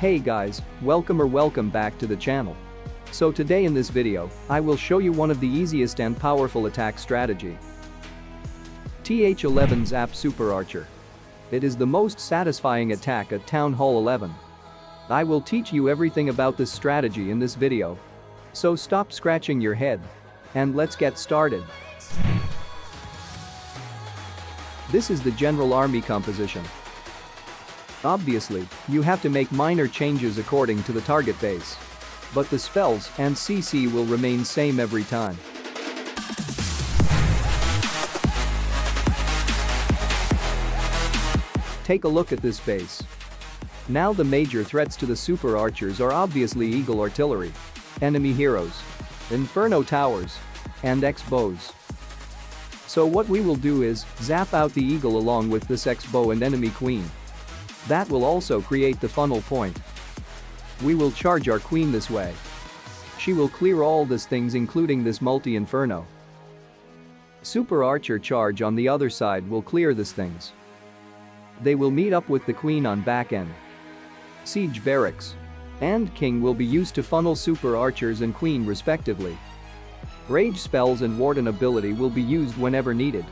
Hey guys, welcome back to the channel. So today in this video, I will show you one of the easiest and powerful attack strategy. TH11 Zap Super Archer. It is the most satisfying attack at Town Hall 11. I will teach you everything about this strategy in this video. So stop scratching your head. And let's get started. This is the general army composition. Obviously, you have to make minor changes according to the target base. But the spells and CC will remain same every time. Take a look at this base. Now the major threats to the super archers are obviously Eagle Artillery, enemy heroes, Inferno Towers, and X-Bows. So what we will do is zap out the Eagle along with this X-Bow and enemy Queen. That will also create the funnel point. We will charge our Queen this way. She will clear all these things including this multi-inferno. Super Archer charge on the other side will clear these things. They will meet up with the Queen on back end. Siege Barracks and King will be used to funnel Super Archers and Queen respectively. Rage spells and Warden ability will be used whenever needed.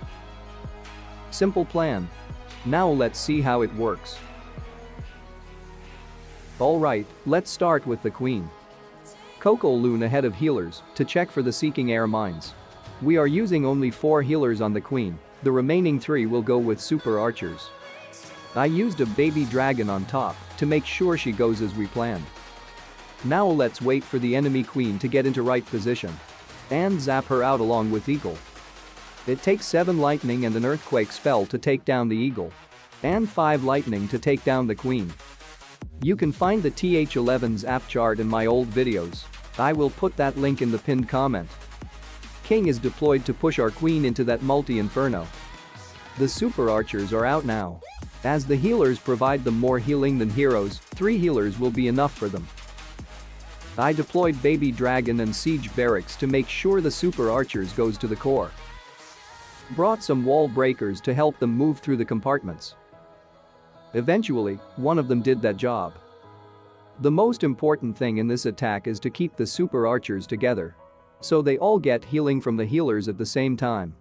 Simple plan. Now let's see how it works. Alright, let's start with the Queen. Coco Loon ahead of healers to check for the seeking air mines. We are using only 4 healers on the Queen, the remaining 3 will go with Super Archers. I used a baby dragon on top to make sure she goes as we planned. Now let's wait for the enemy Queen to get into right position. And zap her out along with Eagle. It takes 7 lightning and an earthquake spell to take down the Eagle. And 5 lightning to take down the Queen. You can find the TH11 Zap chart in my old videos. I will put that link in the pinned comment. King is deployed to push our Queen into that multi-inferno. The Super Archers are out now. As the healers provide them more healing than heroes, 3 healers will be enough for them. I deployed Baby Dragon and Siege Barracks to make sure the Super Archers goes to the core. Brought some wall breakers to help them move through the compartments. Eventually, one of them did that job. The most important thing in this attack is to keep the Super Archers together. So they all get healing from the healers at the same time.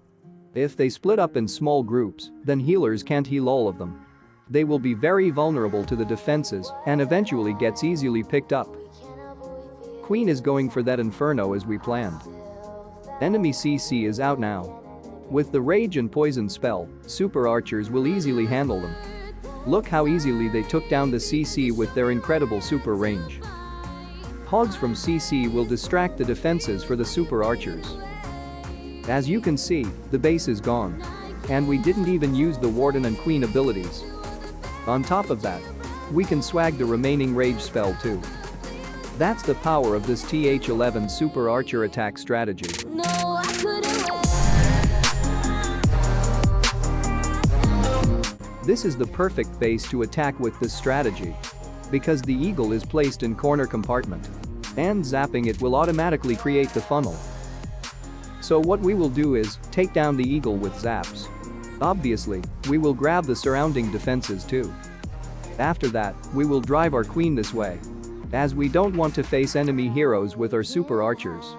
If they split up in small groups, then healers can't heal all of them. They will be very vulnerable to the defenses and eventually gets easily picked up. Queen is going for that Inferno as we planned. Enemy CC is out now. With the Rage and Poison spell, Super Archers will easily handle them. Look how easily they took down the CC with their incredible super range. Hogs from CC will distract the defenses for the Super Archers. As you can see, the base is gone. And we didn't even use the Warden and Queen abilities. On top of that, we can swag the remaining Rage spell too. That's the power of this TH11 Super Archer Attack strategy. This is the perfect base to attack with this strategy. Because the Eagle is placed in corner compartment. And zapping it will automatically create the funnel. So what we will do is take down the Eagle with zaps. Obviously, we will grab the surrounding defenses too. After that, we will drive our Queen this way. As we don't want to face enemy heroes with our Super Archers.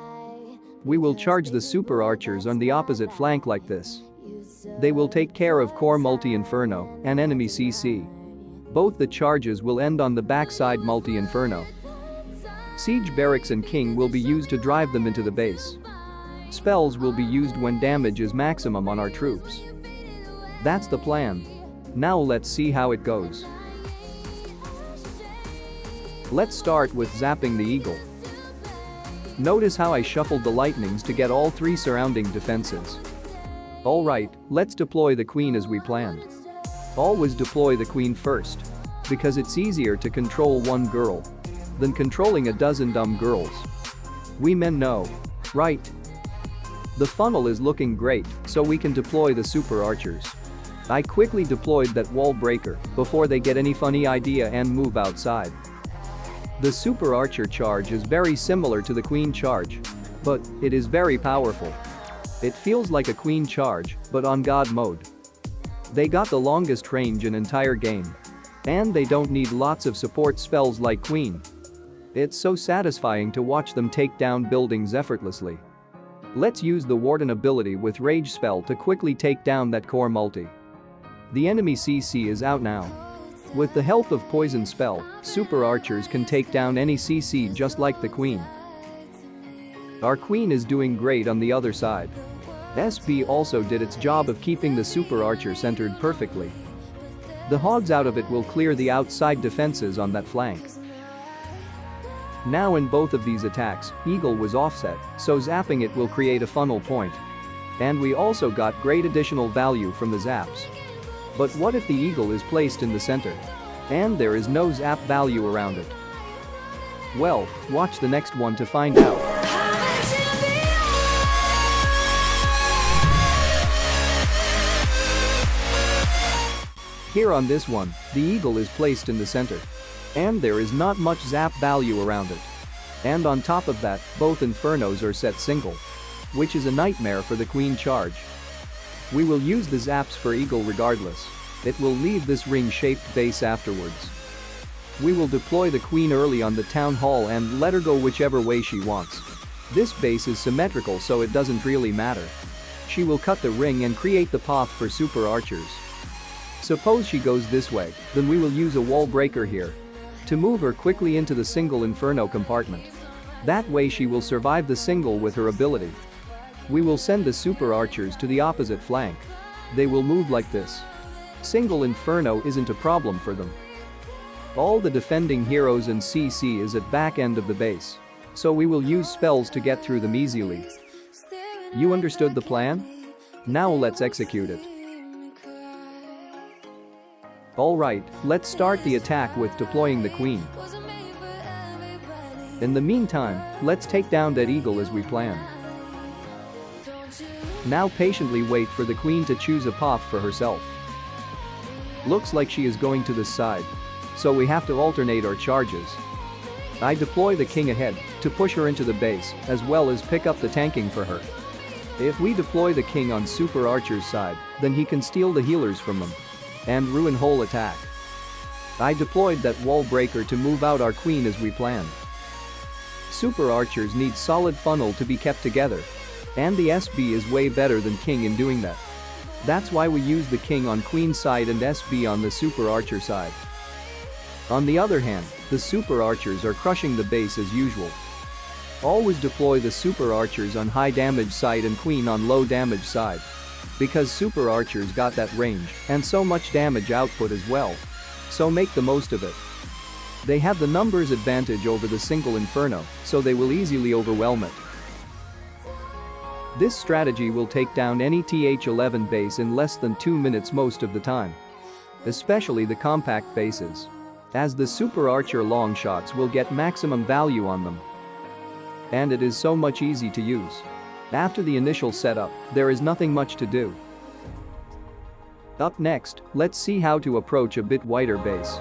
We will charge the Super Archers on the opposite flank like this. They will take care of core multi-inferno and enemy CC. Both the charges will end on the backside multi-inferno. Siege Barracks and King will be used to drive them into the base. Spells will be used when damage is maximum on our troops. That's the plan. Now let's see how it goes. Let's start with zapping the Eagle. Notice how I shuffled the lightnings to get all 3 surrounding defenses. Alright, let's deploy the Queen as we planned. Always deploy the Queen first. Because it's easier to control one girl than controlling a dozen dumb girls. We men know. Right? The funnel is looking great, so we can deploy the Super Archers. I quickly deployed that wall breaker before they get any funny idea and move outside. The Super Archer charge is very similar to the Queen charge. But it is very powerful. It feels like a Queen charge, but on God mode. They got the longest range in entire game. And they don't need lots of support spells like Queen. It's so satisfying to watch them take down buildings effortlessly. Let's use the Warden ability with Rage spell to quickly take down that core multi. The enemy CC is out now. With the help of Poison spell, Super Archers can take down any CC just like the Queen. Our Queen is doing great on the other side. SB also did its job of keeping the Super Archer centered perfectly. The hogs out of it will clear the outside defenses on that flank. Now in both of these attacks, Eagle was offset, so zapping it will create a funnel point. And we also got great additional value from the zaps. But what if the Eagle is placed in the center? And there is no zap value around it? Well, watch the next one to find out. Here on this one, the Eagle is placed in the center. And there is not much zap value around it. And on top of that, both Infernos are set single. Which is a nightmare for the Queen charge. We will use the zaps for Eagle regardless. It will leave this ring-shaped base afterwards. We will deploy the Queen early on the Town Hall and let her go whichever way she wants. This base is symmetrical so it doesn't really matter. She will cut the ring and create the path for Super Archers. Suppose she goes this way, then we will use a wall breaker here to move her quickly into the single Inferno compartment. That way she will survive the single with her ability. We will send the Super Archers to the opposite flank. They will move like this. Single Inferno isn't a problem for them. All the defending heroes and CC is at back end of the base. So we will use spells to get through them easily. You understood the plan? Now let's execute it. Alright, let's start the attack with deploying the Queen. In the meantime, let's take down that Eagle as we planned. Now patiently wait for the Queen to choose a path for herself. Looks like she is going to this side. So we have to alternate our charges. I deploy the King ahead to push her into the base as well as pick up the tanking for her. If we deploy the King on Super Archer's side, then he can steal the healers from them and ruin whole attack. I deployed that wall breaker to move out our Queen as we planned. Super Archers need solid funnel to be kept together. And the SB is way better than King in doing that. That's why we use the King on Queen side and SB on the Super Archer side. On the other hand, the Super Archers are crushing the base as usual. Always deploy the Super Archers on high damage side and Queen on low damage side. Because Super Archers got that range and so much damage output as well. So make the most of it. They have the numbers advantage over the single Inferno, so they will easily overwhelm it. This strategy will take down any TH11 base in less than 2 minutes most of the time. Especially the compact bases. As the Super Archer long shots will get maximum value on them. And it is so much easy to use. After the initial setup, there is nothing much to do. Up next, let's see how to approach a bit wider base.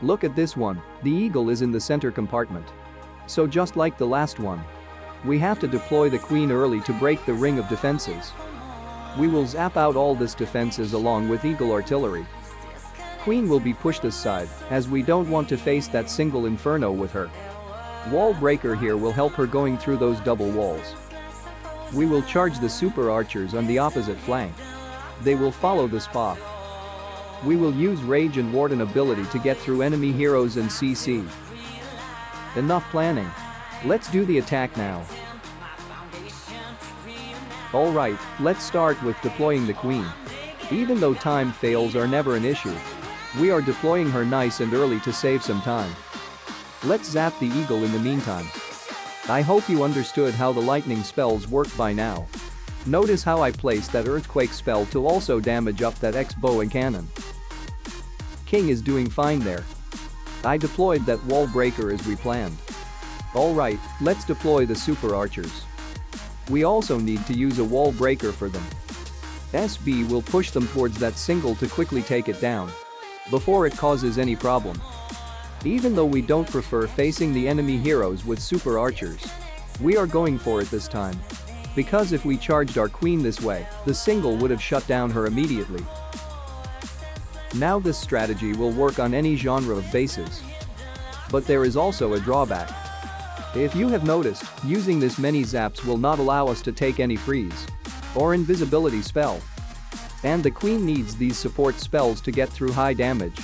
Look at this one, the Eagle is in the center compartment. So just like the last one, we have to deploy the Queen early to break the ring of defenses. We will zap out all this defenses along with Eagle artillery. Queen will be pushed aside, as we don't want to face that single Inferno with her. Wall breaker here will help her going through those double walls. We will charge the Super Archers on the opposite flank. They will follow this path. We will use Rage and Warden ability to get through enemy heroes and CC. Enough planning. Let's do the attack now. Alright, let's start with deploying the Queen. Even though time fails are never an issue, we are deploying her nice and early to save some time. Let's zap the Eagle in the meantime. I hope you understood how the lightning spells work by now. Notice how I placed that earthquake spell to also damage up that X-bow and cannon. King is doing fine there. I deployed that wall breaker as we planned. Alright, let's deploy the Super Archers. We also need to use a wall breaker for them. SB will push them towards that single to quickly take it down before it causes any problem. Even though we don't prefer facing the enemy heroes with Super Archers, we are going for it this time. Because if we charged our queen this way, the single would have shut down her immediately. Now this strategy will work on any genre of bases. But there is also a drawback. If you have noticed, using this many zaps will not allow us to take any freeze or invisibility spell. And the queen needs these support spells to get through high damage,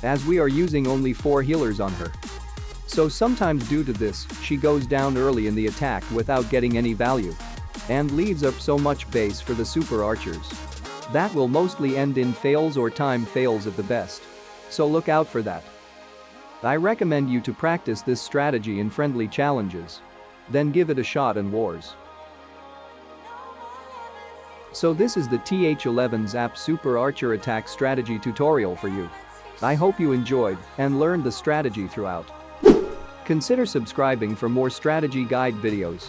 as we are using only 4 healers on her. So sometimes due to this, she goes down early in the attack without getting any value and leaves up so much base for the super archers. That will mostly end in fails or time fails at the best. So look out for that. I recommend you to practice this strategy in friendly challenges. Then give it a shot in wars. So this is the TH11 Zap Super Archer Attack strategy tutorial for you. I hope you enjoyed and learned the strategy throughout. Consider subscribing for more strategy guide videos.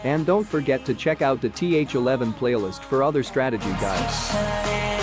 And don't forget to check out the TH11 playlist for other strategy guides.